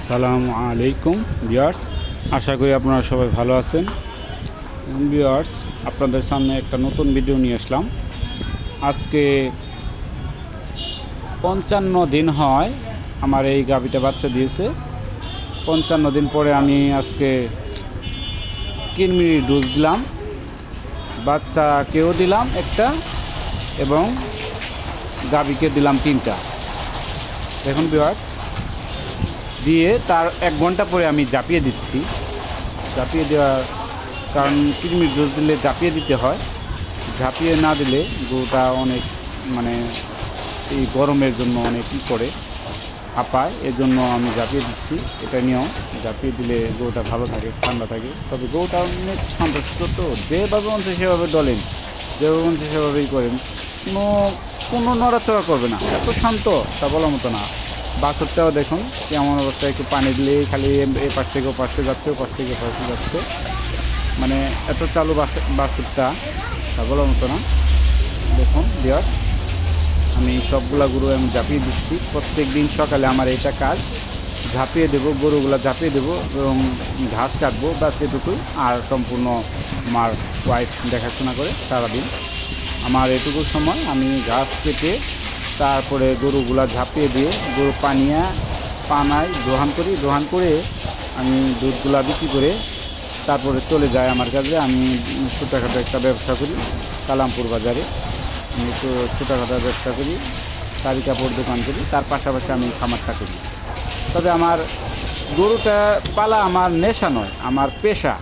আসসালামু আলাইকুম ভিউয়ার্স, আশা করি আপনারা সবাই ভালো আছেন। ভিউয়ার্স, আপনাদের সামনে একটা নতুন ভিডিও নিয়ে আসলাম। আজকে 55 দিন হয় আমার এই গাভীটা বাচ্চা দিয়েছে। 55 দিন পরে আমি আজকে কিডনির ডোজ দিলাম, বাচ্চাকেও দিলাম একটা এবং গাভীকে দিলাম 3টা। দেখুন ভিউয়ার্স, দিয়ে তার 1 ঘন্টা পরে আমি জাপিয়ে দিচ্ছি। জাপিয়ে দেওয়ার কারণ কিডনির ডোজ দিলে জাপিয়ে দিতে হয়, ঝাঁপিয়ে না দিলে গরুটা অনেক এই গরমের জন্য অনেক করে হাঁপায়, এজন্য আমি জাপিয়ে দিচ্ছি। এটা নিয়েও জাপিয়ে দিলে গরুটা ভালো থাকে, ঠান্ডা থাকে। তবে গরুটা অনেক শান্তশিষ্ট, তো যেভাবে মন সেভাবে ডলেন, যেভাবে মন সেভাবেই করেন, কোনো নড়াচড়া করবে না, এত শান্ত তা বলার মতো না। বাছুরটাও দেখুন কেমন অবস্থা, একটু পানি দিলেই খালি এ পাশ থেকে ও পাশে যাচ্ছে, ও পাশ থেকে ও পাশে যাচ্ছে, এত চালু বাছুরটা তা বলার মতো না। দেখুন ভিউয়ার্স, আমি সবগুলা গরু আমি ঝাঁপিয়ে দিচ্ছি। প্রত্যেক দিন সকালে আমার এটা কাজ, ঝাঁপিয়ে দেবো, গরুগুলা ঝাঁপিয়ে দেবো এবং ঘাস কাটবো, ব্যাস এটুকুই। আর সম্পূর্ণ আমার ওয়াইফ দেখাশোনা করে সারাদিন। আমার এটুকু সময় আমি ঘাস কেটে তারপরে গরুগুলা ঝাঁপিয়ে দিয়ে গরু পানায় দোহান করি, দোহান করে আমি দুধগুলা বিক্রি করে তারপরে চলে যায় আমার কাছে। আমি ছোটোখাটো একটা ব্যবসা করি কালামপুর বাজারে, আমি একটু ছোটোখাটো ব্যবসা করি, শাড়ি কাপড় দোকান করি, তার পাশাপাশি আমি খামারটা করি। তবে আমার গরুটা পালা আমার নেশা নয়, আমার পেশা।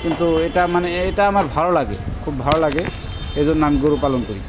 কিন্তু এটা এটা আমার ভালো লাগে, খুব ভালো লাগে, এজন্য আমি গরু পালন করি।